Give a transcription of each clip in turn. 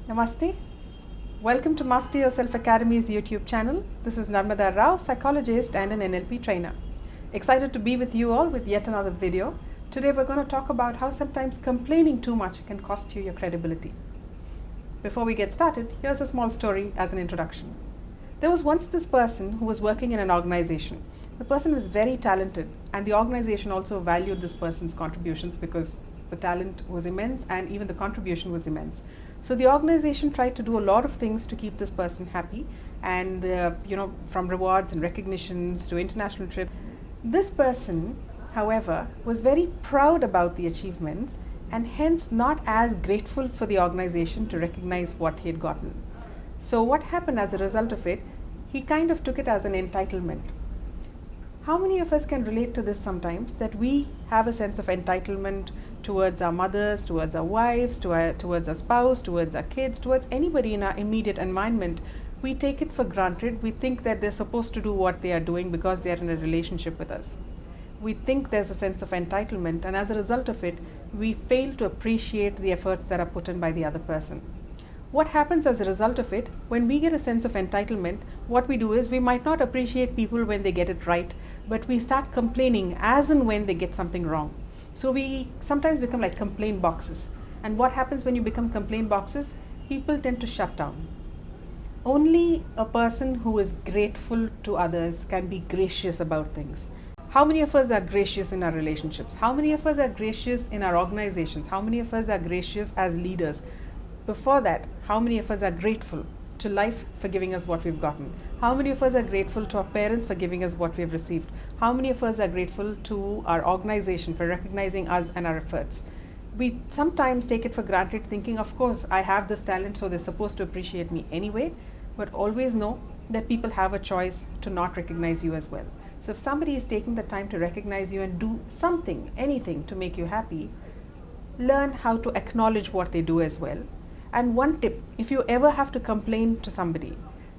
Namaste. Welcome to Master Yourself Academy's YouTube channel. This is Narmada Rao, psychologist and an NLP trainer. Excited to be with you all with yet another video. Today we're going to talk about how sometimes complaining too much can cost you your credibility. Before we get started, here's a small story as an introduction. There was once this person who was working in an organization. The person was very talented, and the organization also valued this person's contributions because the talent was immense and even the contribution was immense. So the organization tried to do a lot of things to keep this person happy, and from rewards and recognitions to international trip. This person, however, was very proud about the achievements and hence not as grateful for the organization to recognize what he had gotten. So what happened as a result of it, he kind of took it as an entitlement. How many of us can relate to this sometimes, that we have a sense of entitlement towards our mothers, towards our wives, towards our spouse, towards our kids, towards anybody in our immediate environment? We take it for granted. We think that they're supposed to do what they are doing because they are in a relationship with us. We think there's a sense of entitlement, and as a result of it, we fail to appreciate the efforts that are put in by the other person. What happens as a result of it, when we get a sense of entitlement, what we do is we might not appreciate people when they get it right, but we start complaining as and when they get something wrong. So we sometimes become like complaint boxes. And what happens when you become complaint boxes? People tend to shut down. Only a person who is grateful to others can be gracious about things. How many of us are gracious in our relationships? How many of us are gracious in our organizations? How many of us are gracious as leaders? Before that, how many of us are grateful to life for giving us what we've gotten? How many of us are grateful to our parents for giving us what we've received? How many of us are grateful to our organization for recognizing us and our efforts? We sometimes take it for granted, thinking, of course, I have this talent, so they're supposed to appreciate me anyway. But always know that people have a choice to not recognize you as well. So if somebody is taking the time to recognize you and do something, anything to make you happy, learn how to acknowledge what they do as well. And one tip, if you ever have to complain to somebody,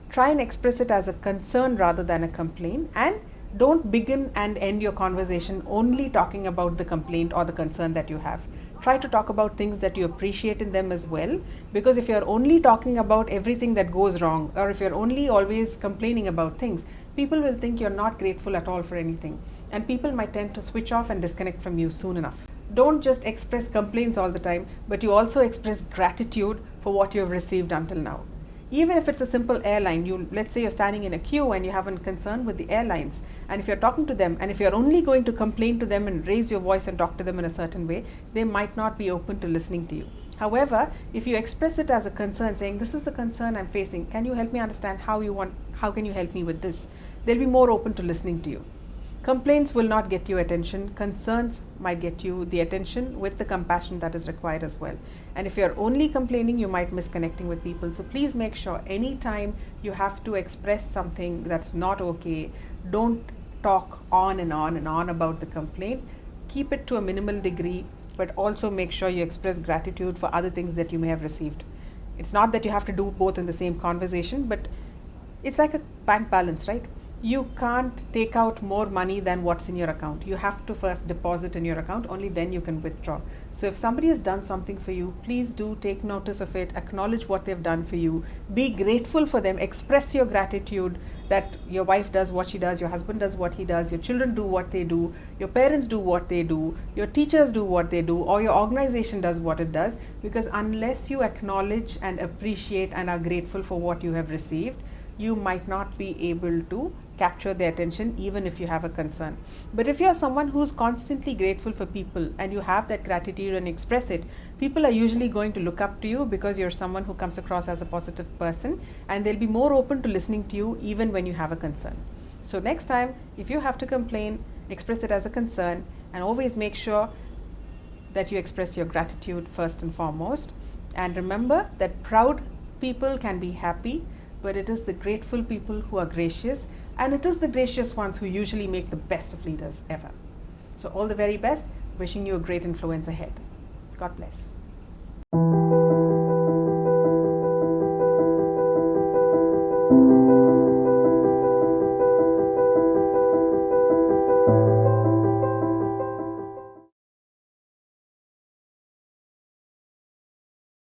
try and express it as a concern rather than a complaint, and don't begin and end your conversation only talking about the complaint or the concern that you have. Try to talk about things that you appreciate in them as well, because if you're only talking about everything that goes wrong, or if you're only always complaining about things, people will think you're not grateful at all for anything, and people might tend to switch off and disconnect from you soon enough. Don't just express complaints all the time, but you also express gratitude for what you have received until now. Even if it's a simple airline, let's say you're standing in a queue and you have a concern with the airlines, and if you're talking to them, and if you're only going to complain to them and raise your voice and talk to them in a certain way, they might not be open to listening to you. However, if you express it as a concern, saying, this is the concern I'm facing, can you help me understand how can you help me with this? They'll be more open to listening to you. Complaints will not get you attention. Concerns might get you the attention with the compassion that is required as well. And if you're only complaining, you might miss connecting with people. So please make sure anytime you have to express something that's not okay, don't talk on and on and on about the complaint. Keep it to a minimal degree, but also make sure you express gratitude for other things that you may have received. It's not that you have to do both in the same conversation, but it's like a bank balance, right? You can't take out more money than what's in your account. You have to first deposit in your account, only then you can withdraw. So if somebody has done something for you, please do take notice of it, acknowledge what they've done for you, be grateful for them, express your gratitude that your wife does what she does, your husband does what he does, your children do what they do, your parents do what they do, your teachers do what they do, or your organization does what it does, because unless you acknowledge and appreciate and are grateful for what you have received, you might not be able to capture their attention even if you have a concern. But if you're someone who's constantly grateful for people and you have that gratitude and express it, people are usually going to look up to you because you're someone who comes across as a positive person, and they'll be more open to listening to you even when you have a concern. So next time, if you have to complain, express it as a concern, and always make sure that you express your gratitude first and foremost. And remember that proud people can be happy, but it is the grateful people who are gracious, and it is the gracious ones who usually make the best of leaders ever. So all the very best. Wishing you a great influence ahead. God bless.